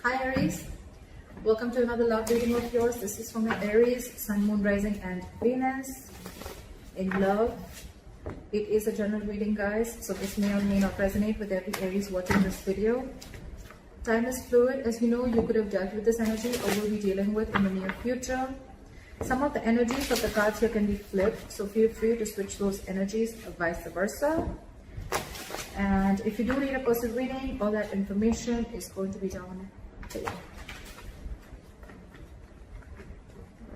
Hi Aries, welcome to another love reading of yours. This is for my Aries, Sun, Moon, Rising and Venus in love. It is a general reading, guys, so this may or may not resonate with every Aries watching this video. Time is fluid. As you know, you could have dealt with this energy or will be dealing with in the near future. Some of the energies of the cards here can be flipped, so feel free to switch those energies or vice versa. And if you do need a personal reading, all that information is going to be down below.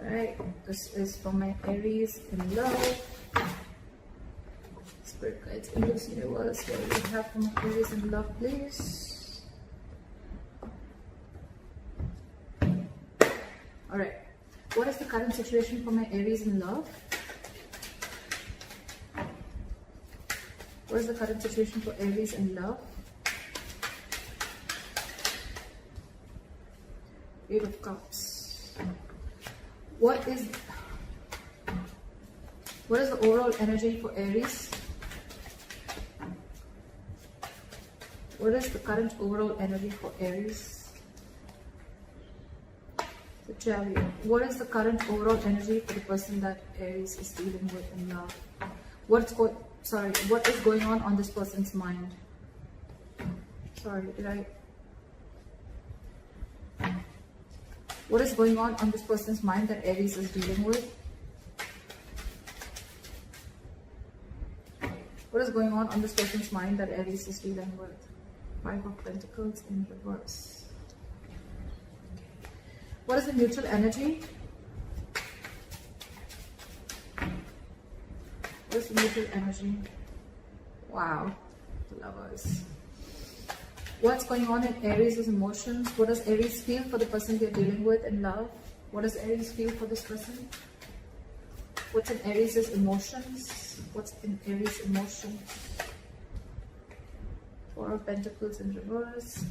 Alright, this is for my Aries in love. Spirit guides in this universe, what do we have for my Aries in love, please? Alright, what is the current situation for my Aries in love? What is the current situation for Aries in love? Eight of Cups. What is the overall energy for Aries? What is the current overall energy for Aries? The Chariot. What is the current overall energy for the person that Aries is dealing with in love? What is going on this person's mind? What is going on this person's mind that Aries is dealing with? What is going on this person's mind that Aries is dealing with? Five of Pentacles in reverse. What is the mutual energy? What is the mutual energy? Wow, the Lovers. What's going on in Aries' emotions? What does Aries feel for the person they're dealing with in love? What does Aries feel for this person? What's in Aries' emotions? What's in Aries' emotions? Four of Pentacles in reverse.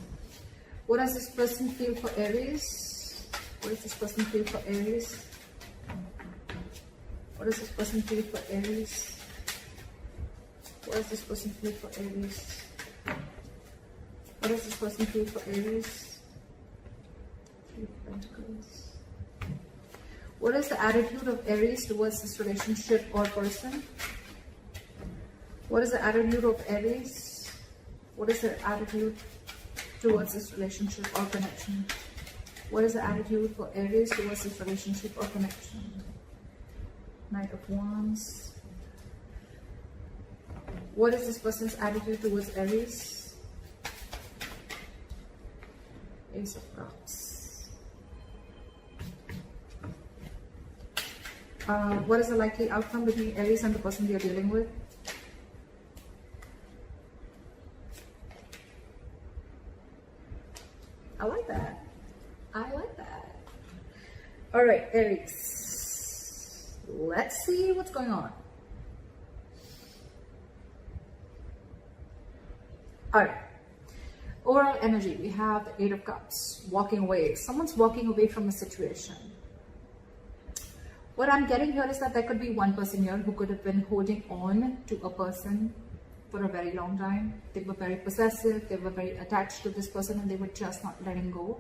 What does this person feel for Aries? What does this person feel for Aries? What does this person feel for Aries? What does this person feel for Aries? What does this person feel for Aries? Three of Pentacles. What is the attitude of Aries towards this relationship or person? What is the attitude of Aries? What is their attitude towards this relationship or connection? What is the attitude for Aries towards this relationship or connection? Knight of Wands. What is this person's attitude towards Aries? Ace of Cups. What is the likely outcome between Aries and the person you're dealing with? I like that. I like that. All right, Aries. Let's see what's going on. All right. Overall energy, we have the Eight of Cups, walking away. Someone's walking away from a situation. What I'm getting here is that there could be one person here who could have been holding on to a person for a very long time. They were very possessive, they were very attached to this person and they were just not letting go.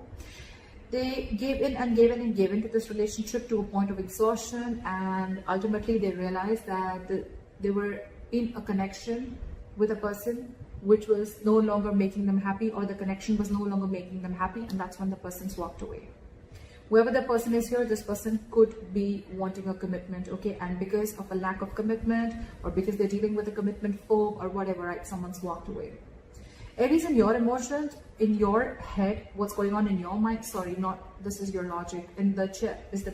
They gave in and gave in and gave into this relationship to a point of exhaustion, and ultimately they realized that they were in a connection with a person which was no longer making them happy, or the connection was no longer making them happy, and that's when the person's walked away. Whoever the person is here, this person could be wanting a commitment, okay, and because of a lack of commitment, or because they're dealing with a commitment phobe or whatever, right, someone's walked away. Aries, in your emotions, in your head, what's going on in your mind, this is your logic, and the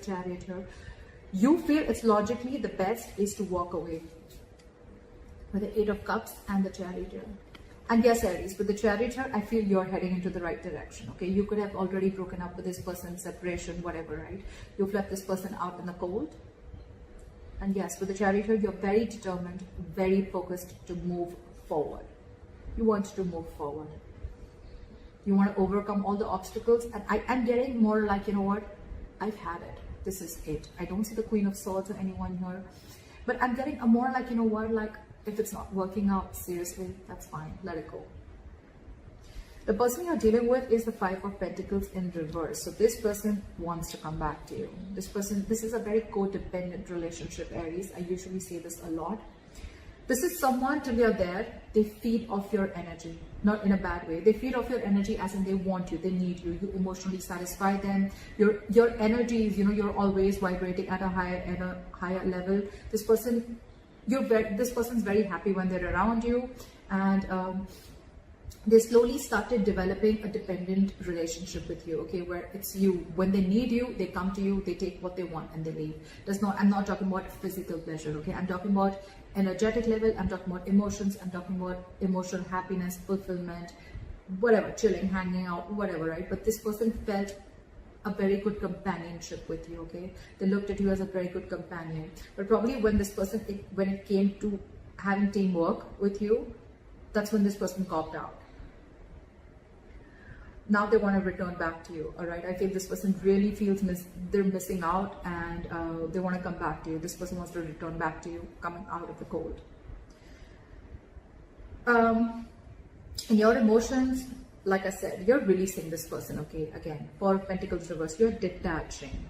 Chariot here. You feel it's logically the best is to walk away with the Eight of Cups and the Chariot here. And yes, Aries, with the Chariot here, I feel you're heading into the right direction, okay? You could have already broken up with this person, separation, whatever, right? You've left this person out in the cold. And yes, with the Chariot here, you're very determined, very focused to move forward. You want to move forward. You want to overcome all the obstacles. And I'm getting more like, you know what? I've had it. This is it. I don't see the Queen of Swords or anyone here. But I'm getting a more like, you know what? Like, if it's not working out, seriously, that's fine. Let it go. The person you're dealing with is the Five of Pentacles in reverse. So this person wants to come back to you. This is a very codependent relationship, Aries. I usually say this a lot. This is someone, till you're there, they feed off your energy, not in a bad way. They feed off your energy as in they want you, they need you, you emotionally satisfy them. Your energy is, you're always vibrating at a higher level. This person, this person's very happy when they're around you, and they slowly started developing a dependent relationship with you, okay, where it's you. When they need you, they come to you, they take what they want and they leave. I'm not talking about physical pleasure, okay? I'm talking about energetic level, I'm talking about emotions, I'm talking about emotional happiness, fulfillment, whatever, chilling, hanging out, whatever, right? But this person felt a very good companionship with you, okay? They looked at you as a very good companion. But probably when this person, when it came to having teamwork with you, that's when this person copped out. Now they want to return back to you, all right? I feel this person really feels they're missing out, and they want to come back to you. This person wants to return back to you, coming out of the cold. In your emotions, like I said, you're releasing this person, okay? Again, Four of Pentacles reverse, you're detaching.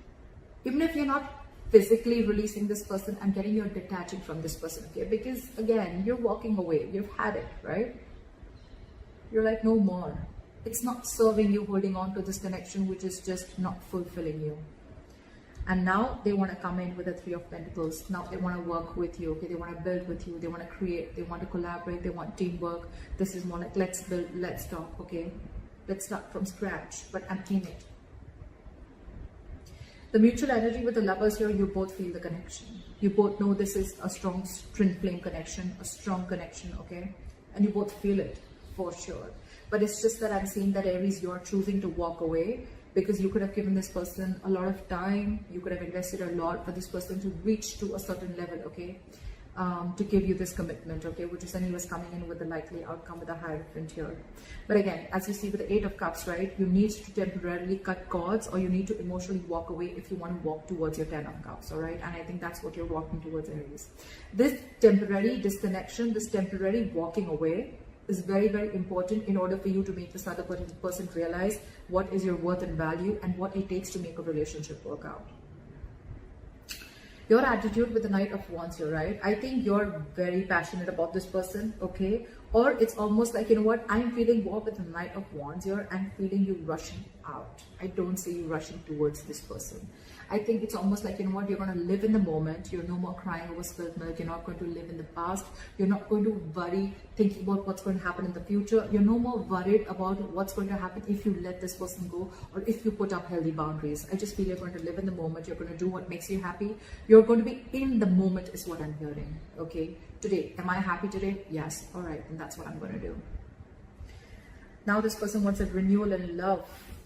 Even if you're not physically releasing this person, I'm getting you're detaching from this person, okay? Because again, you're walking away. You've had it, right? You're like, no more. It's not serving you, holding on to this connection, which is just not fulfilling you. And now they want to come in with the Three of Pentacles. Now they want to work with you, okay? They want to build with you. They want to create. They want to collaborate. They want teamwork. This is more like, let's build, let's talk, okay? Let's start from scratch, but I'm in it. The mutual energy with the Lovers here, you both feel the connection. You both know this is a strong twin flame connection, a strong connection, okay? And you both feel it, for sure. But it's just that I'm seeing that, Aries, you're choosing to walk away because you could have given this person a lot of time. You could have invested a lot for this person to reach to a certain level, okay? To give you this commitment, okay? Which is then he was coming in with the likely outcome with a Hierophant here. But again, as you see with the Eight of Cups, right? You need to temporarily cut cords, or you need to emotionally walk away if you want to walk towards your Ten of Cups, all right? And I think that's what you're walking towards, Aries. This temporary disconnection, this temporary walking away is very, very important in order for you to make this other person realize what is your worth and value and what it takes to make a relationship work out. Your attitude with the Knight of Wands here, right? I think you're very passionate about this person, okay? Or it's almost like, you know what, I'm feeling more with the Knight of Wands here. I'm feeling you rushing out. I don't see you rushing towards this person. I think it's almost like, you know what, you're going to live in the moment. You're no more crying over spilled milk. You're not going to live in the past. You're not going to worry, thinking about what's going to happen in the future. You're no more worried about what's going to happen if you let this person go or if you put up healthy boundaries. I just feel you're going to live in the moment. You're going to do what makes you happy. You're going to be in the moment is what I'm hearing, okay? Today, am I happy today? Yes. All right, and that's what I'm going to do. Now this person wants a renewal in love.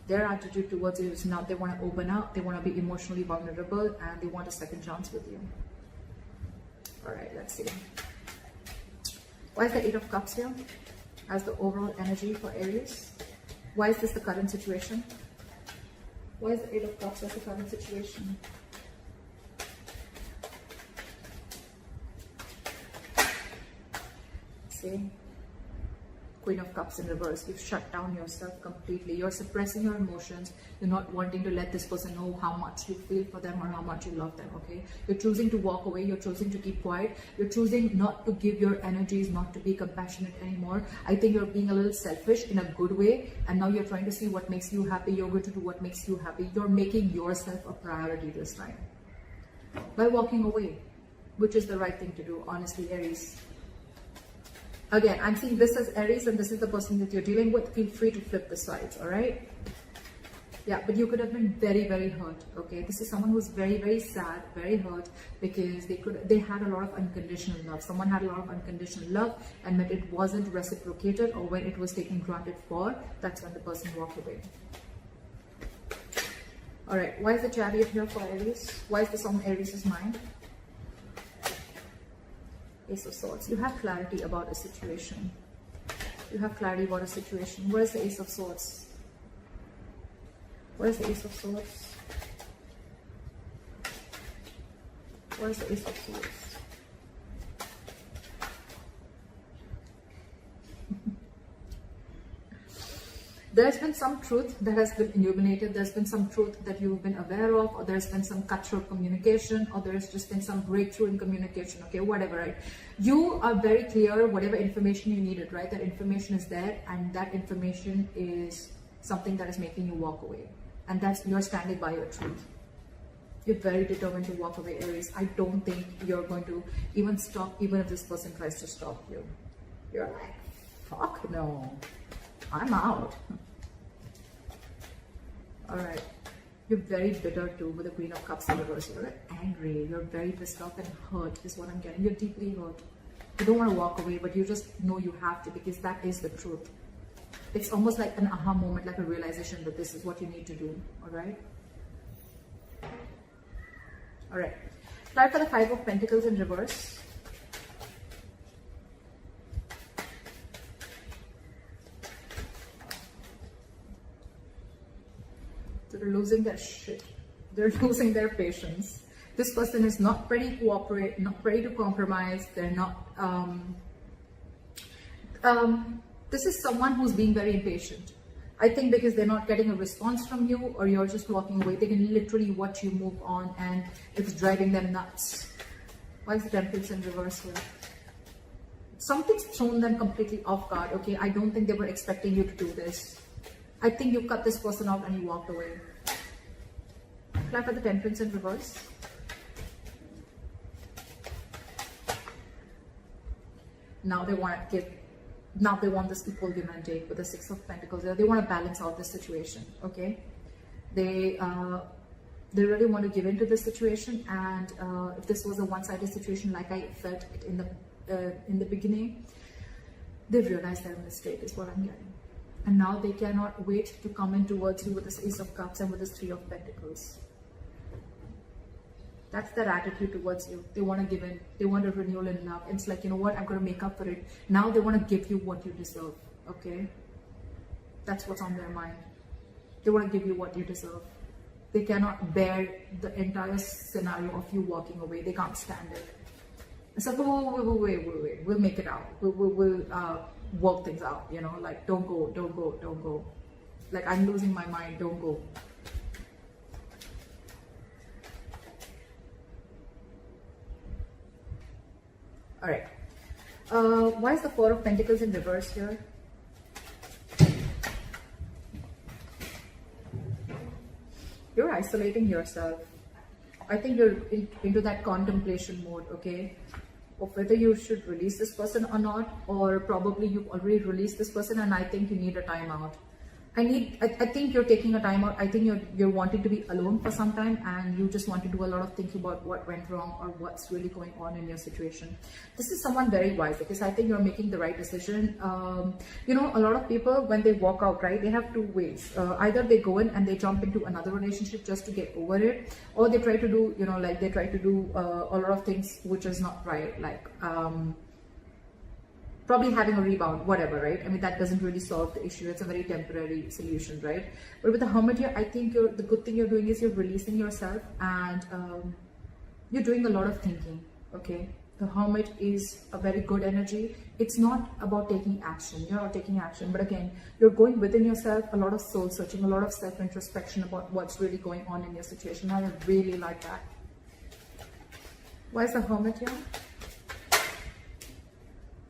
Their attitude towards you is now they want to open up, they want to be emotionally vulnerable, and they want a second chance with you. All right, let's see. Why is the Eight of Cups here as the overall energy for Aries? Why is this the current situation? Why is the Eight of Cups as the current situation? See? Queen of Cups in reverse. You've shut down yourself completely. You're suppressing your emotions. You're not wanting to let this person know how much you feel for them or how much you love them, okay? You're choosing to walk away. You're choosing to keep quiet. You're choosing not to give your energies, not to be compassionate anymore. I think you're being a little selfish in a good way, and now you're trying to see what makes you happy. You're going to do what makes you happy. You're making yourself a priority this time by walking away, which is the right thing to do, honestly, Aries. Again, I'm seeing this as Aries, and this is the person that you're dealing with. Feel free to flip the sides, all right? Yeah, but you could have been very, very hurt, okay? This is someone who's very, very sad, very hurt, because they had a lot of unconditional love. Someone had a lot of unconditional love, and when it wasn't reciprocated or when it was taken granted for, that's when the person walked away. All right, why is the Chariot here for Aries? Why is this on Aries' mind? Ace of Swords. You have clarity about a situation. You have clarity about a situation. Where is the Ace of Swords? Where is the Ace of Swords? Where is the Ace of Swords? There's been some truth that has been illuminated. There's been some truth that you've been aware of, or there's been some cutthroat communication, or there's just been some breakthrough in communication, okay, whatever, right? You are very clear, whatever information you needed, right? That information is there, and that information is something that is making you walk away. And that's, you're standing by your truth. You're very determined to walk away, Aries. I don't think you're going to even stop, even if this person tries to stop you. You're like, fuck no, I'm out. All right. You're very bitter too with the Queen of Cups in reverse. You're angry. You're very pissed off and hurt is what I'm getting. You're deeply hurt. You don't want to walk away, but you just know you have to, because that is the truth. It's almost like an aha moment, like a realization that this is what you need to do. All right. All right. Try for the Five of Pentacles in reverse. They're losing their shit. They're losing their patience. This person is not ready to cooperate, not ready to compromise. They're not. This is someone who's being very impatient. I think because they're not getting a response from you, or you're just walking away. They can literally watch you move on, and it's driving them nuts. Why is the Temperance in reverse here? Something's thrown them completely off guard. Okay, I don't think they were expecting you to do this. I think you cut this person out and you walked away. Try for the Temperance in reverse. Now they want to give. Now they want this equal give and take with the Six of Pentacles. They want to balance out this situation. Okay, they really want to give into this situation, and if this was a one-sided situation, like I felt it in the beginning, they've realized their mistake is what I'm getting, and now they cannot wait to come in towards you with this Ace of Cups and with this Three of Pentacles. That's their attitude towards you. They want to give in. They want a renewal in love. It's like, you know what, I'm going to make up for it. Now they want to give you what you deserve. Okay? That's what's on their mind. They want to give you what you deserve. They cannot bear the entire scenario of you walking away. They can't stand it. It's like, wait. We'll make it out. We'll work things out. You know, like, don't go. Like, I'm losing my mind. Don't go. All right. Why is the Four of Pentacles in reverse here? You're isolating yourself. I think you're into that contemplation mode, okay? Of whether you should release this person or not, or probably you've already released this person and I think you need a timeout. I think you're taking a time out. I think you're wanting to be alone for some time, and you just want to do a lot of thinking about what went wrong or what's really going on in your situation. This is someone very wise, because I think you're making the right decision. You know, a lot of people, when they walk out, right, they have two ways. Either they go in and they jump into another relationship just to get over it, or they try to do, you know, like they try to do a lot of things which is not right, like probably having a rebound, whatever, right? I mean, that doesn't really solve the issue. It's a very temporary solution, right? But with the Hermit here, I think the good thing you're doing is you're releasing yourself, and you're doing a lot of thinking, okay? The Hermit is a very good energy. It's not about taking action. You're not taking action, but again, you're going within yourself, a lot of soul searching, a lot of self-introspection about what's really going on in your situation. I really like that. Why is the Hermit here?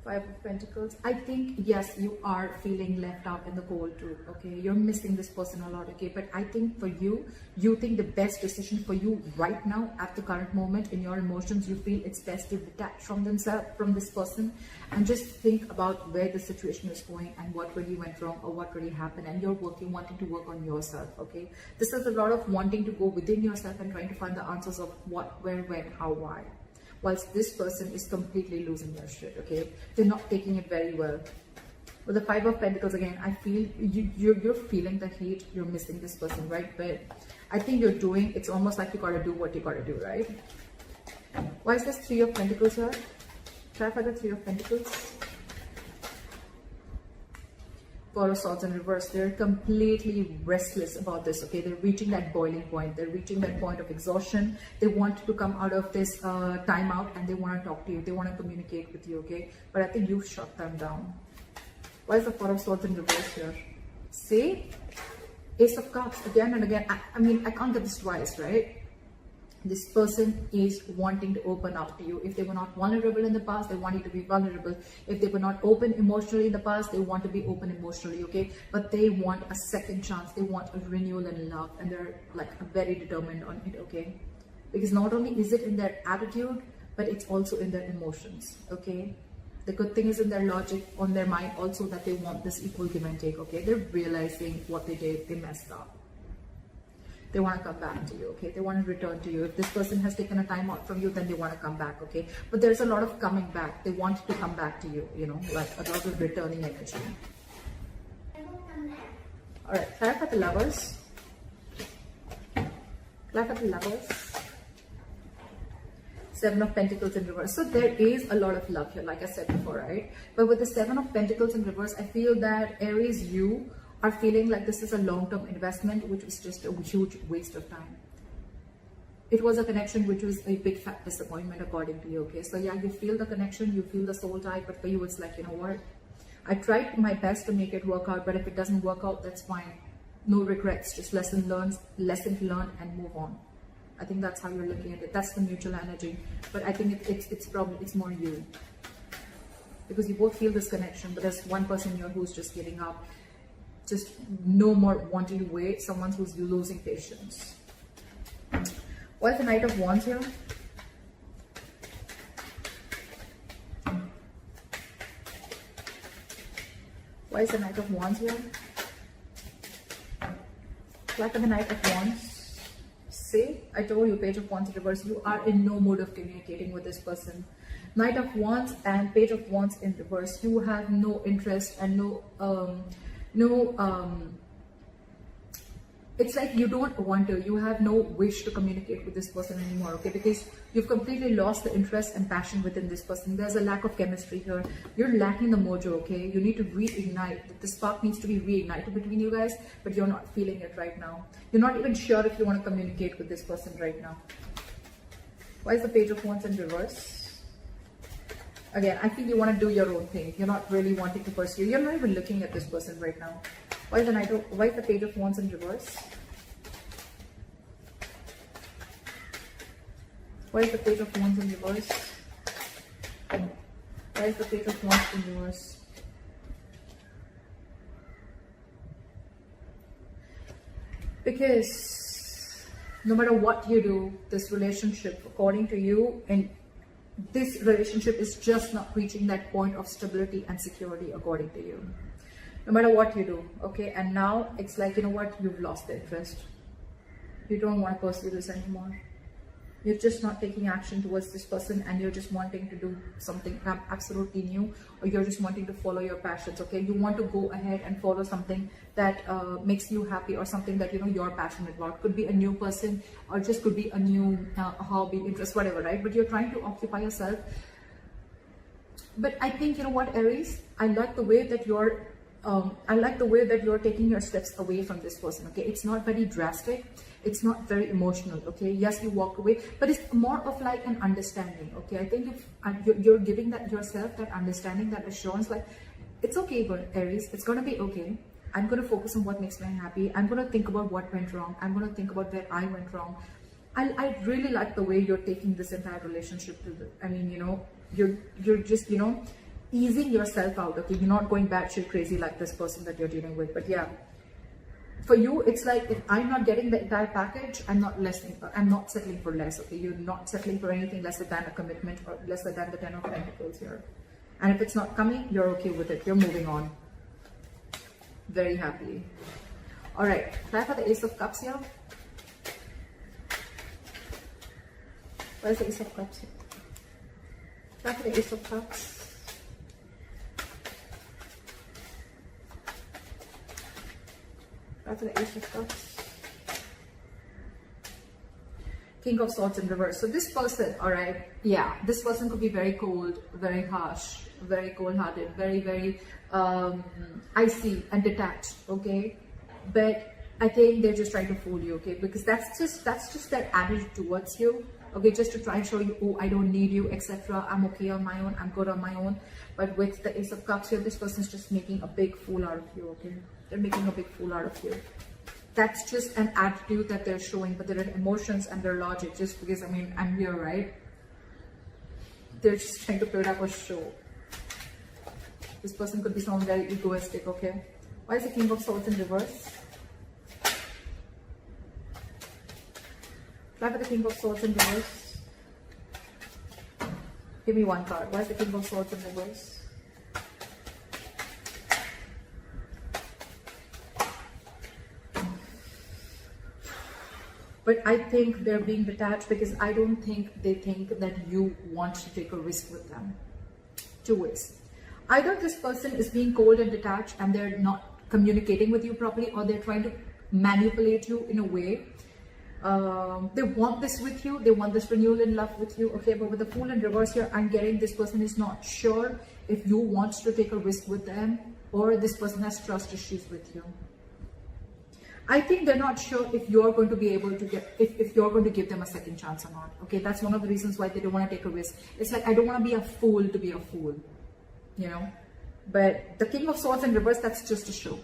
Five of Pentacles. I think, yes, you are feeling left out in the cold too, okay? You're missing this person a lot, okay? But I think for you, you think the best decision for you right now, at the current moment, in your emotions, you feel it's best to detach from this person, and just think about where the situation is going and what really went wrong or what really happened, and you're wanting to work on yourself, okay? This is a lot of wanting to go within yourself and trying to find the answers of what, where, when, how, why. Whilst this person is completely losing their shit, okay? They're not taking it very well. With the Five of Pentacles, again, I feel you're feeling the heat. You're missing this person, right? But I think you're doing, it's almost like you gotta do what you gotta do, right? Why is this Three of Pentacles here? Try for the Three of Pentacles. Four of Swords in reverse. They're completely restless about this, okay? They're reaching that boiling point. They're reaching that point of exhaustion. They want to come out of this timeout, and they want to talk to you. They want to communicate with you, okay? But I think you've shut them down. Why is the Four of Swords in reverse here? See, Ace of Cups again and again. I mean, I can't get this twice, right? This person is wanting to open up to you. If they were not vulnerable in the past, they want you to be vulnerable. If they were not open emotionally in the past, they want to be open emotionally, okay? But they want a second chance. They want a renewal in love, and they're like very determined on it, okay? Because not only is it in their attitude, but it's also in their emotions, okay? The good thing is in their logic, on their mind also, that they want this equal give and take, okay? They're realizing what they did, they messed up. They want to come back to you, okay? They want to return to you. If this person has taken a time out from you, then they want to come back, okay? But there's a lot of coming back. They want to come back to you, you know, like a lot of returning energy. All right, clarify the Lovers. Clarify the Lovers. Seven of Pentacles in reverse. So there is a lot of love here, like I said before, right? But with the Seven of Pentacles in reverse, I feel that Aries, you are feeling like this is a long-term investment, which was just a huge waste of time. It was a connection which was a big fat disappointment according to you, okay? So yeah, you feel the connection, you feel the soul tie, but for you it's like, you know what? I tried my best to make it work out, but if it doesn't work out, that's fine. No regrets, just lesson learned and move on. I think that's how you're looking at it. That's the mutual energy. But I think it's more you. Because you both feel this connection, but there's one person here who's just giving up. Just no more wanting to wait. Someone who's losing patience. Why is the Knight of Wands here? Why is the Knight of Wands here? Why for the Knight of Wands? See, I told you, Page of Wands in reverse. You are in no mood of communicating with this person. Knight of Wands and Page of Wands in reverse. You have no interest and it's like you don't want to, you have no wish to communicate with this person anymore, okay? Because you've completely lost the interest and passion within this person. There's a lack of chemistry here. You're lacking the mojo, okay? You need to reignite. The spark needs to be reignited between you guys, but you're not feeling it right now. You're not even sure if you want to communicate with this person right now. Why is the Page of Wands in reverse? Again, I think you want to do your own thing. You're not really wanting to pursue. You're not even looking at this person right now. Why is the Page of Wands in reverse? Why is the Page of Wands in reverse? Why is the Page of Wands in reverse? Because no matter what you do, this relationship, according to you, and this relationship is just not reaching that point of stability and security, according to you. No matter what you do, okay? And now it's like, you know what? You've lost the interest. You don't want to pursue this anymore. You're just not taking action towards this person, and you're just wanting to do something absolutely new, or you're just wanting to follow your passions, okay? You want to go ahead and follow something that makes you happy, or something that, you know, you're passionate about. Could be a new person, or just could be a new hobby, interest, whatever, right? But you're trying to occupy yourself. But I think, you know what, Aries? I like the way that you're taking your steps away from this person, okay? It's not very drastic. It's not very emotional, okay? Yes, you walk away, but it's more of like an understanding, okay? I think if you're giving that yourself, that understanding, that assurance, like, it's okay, Aries, it's gonna be okay. I'm gonna focus on what makes me happy. I'm gonna think about what went wrong. I'm gonna think about where I went wrong. I really like the way you're taking this entire relationship to the, I mean, you know, you're just, you know, easing yourself out, okay? You're not going batshit crazy like this person that you're dealing with. But yeah, for you, it's like, if I'm not getting the entire package, I'm not settling for less, okay? You're not settling for anything lesser than a commitment, or lesser than the 10 of Pentacles here. And if it's not coming, you're okay with it. You're moving on very happily. All right, try for the Ace of Cups here. Where's the Ace of Cups here? Try for the Ace of Cups. After the Ace of Cups. King of Swords in reverse. So this person, all right, yeah, this person could be very cold, very harsh, very cold-hearted, very icy and detached, okay? But I think they're just trying to fool you, okay? Because that's just their attitude towards you, okay? Just to try and show you, oh, I don't need you, etc. I'm okay on my own. I'm good on my own. But with the Ace of Cups here, this person's just making a big fool out of you, okay? They're making a big fool out of you. That's just an attitude that they're showing, but their emotions and their logic, just because, I mean, I'm here, right? They're just trying to put up a show. This person could be someone very egoistic, okay? Why is the King of Swords in reverse? Why for the King of Swords in reverse? Give me one card. Why is the King of Swords in reverse? But I think they're being detached because I don't think they think that you want to take a risk with them. Two ways. Either this person is being cold and detached and they're not communicating with you properly, or they're trying to manipulate you in a way. They want this with you. They want this renewal in love with you. Okay, but with the Fool in reverse here, I'm getting this person is not sure if you want to take a risk with them, or this person has trust issues with you. I think they're not sure if you're going to be able to get, if you're going to give them a second chance or not. Okay, that's one of the reasons why they don't want to take a risk. It's like, I don't want to be a fool to be a fool, you know. But the King of Swords in reverse, that's just a show.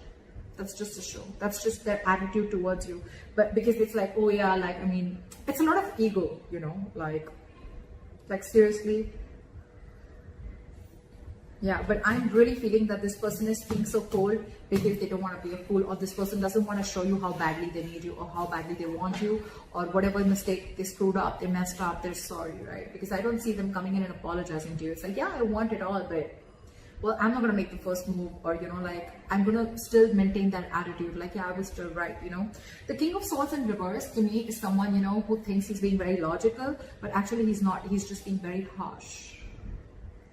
That's just a show. That's just their attitude towards you. But because it's like, oh yeah, like, I mean, it's a lot of ego, you know, like seriously. Yeah, but I'm really feeling that this person is being so cold because they don't want to be a fool, or this person doesn't want to show you how badly they need you, or how badly they want you, or whatever mistake they screwed up, they messed up, they're sorry, right? Because I don't see them coming in and apologizing to you. It's like, yeah, I want it all, but, well, I'm not going to make the first move, or, you know, like, I'm going to still maintain that attitude, like, yeah, I was still right, you know. The King of Swords in reverse, to me, is someone, you know, who thinks he's being very logical, but actually he's not. He's just being very harsh.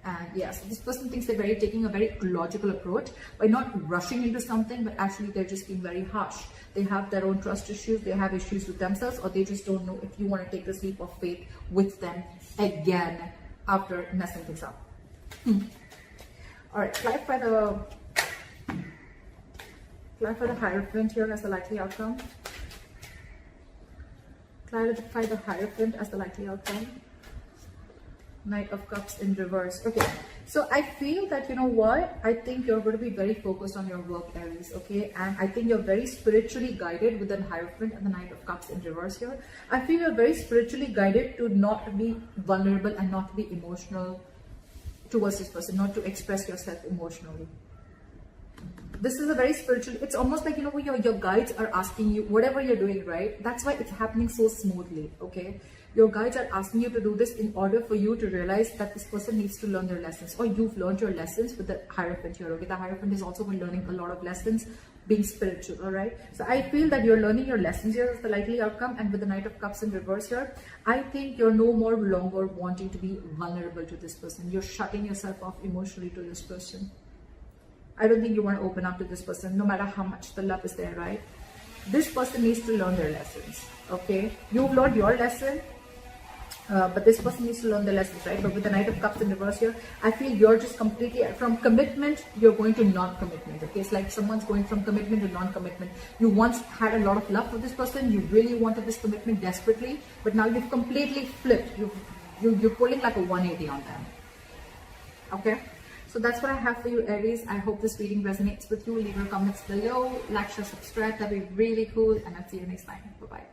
And yes, this person thinks they're taking a very logical approach by not rushing into something, but actually they're just being very harsh. They have their own trust issues, they have issues with themselves, or they just don't know if you want to take the leap of faith with them again after messing things up. All right, clarify the Hierophant here as the likely outcome. Clarify the Hierophant as the likely outcome. Knight of Cups in reverse. Okay, so I feel that, you know what, I think you're going to be very focused on your work, Aries, okay? And I think you're very spiritually guided with the Hierophant and the Knight of Cups in reverse here. I feel you're very spiritually guided to not be vulnerable and not be emotional towards this person, not to express yourself emotionally. This is a very spiritual, it's almost like, you know, your guides are asking you, whatever you're doing, right? That's why it's happening so smoothly, okay? Your guides are asking you to do this in order for you to realize that this person needs to learn their lessons, or you've learned your lessons with the Hierophant here, okay? The Hierophant has also been learning a lot of lessons being spiritual, all right? So I feel that you're learning your lessons here as the likely outcome, and with the Knight of Cups in reverse here, I think you're no more longer wanting to be vulnerable to this person. You're shutting yourself off emotionally to this person. I don't think you want to open up to this person, no matter how much the love is there, right? This person needs to learn their lessons, okay? You've learned your lesson, but this person needs to learn the lessons, right? But with the Knight of Cups in reverse here, I feel you're just completely, from commitment, you're going to non-commitment, okay? It's like someone's going from commitment to non-commitment. You once had a lot of love for this person, you really wanted this commitment desperately, but now you've completely flipped. You're pulling like a 180 on them, okay? So that's what I have for you, Aries. I hope this reading resonates with you. Leave your comments below, like, share, subscribe. That'd be really cool. And I'll see you next time. Bye-bye.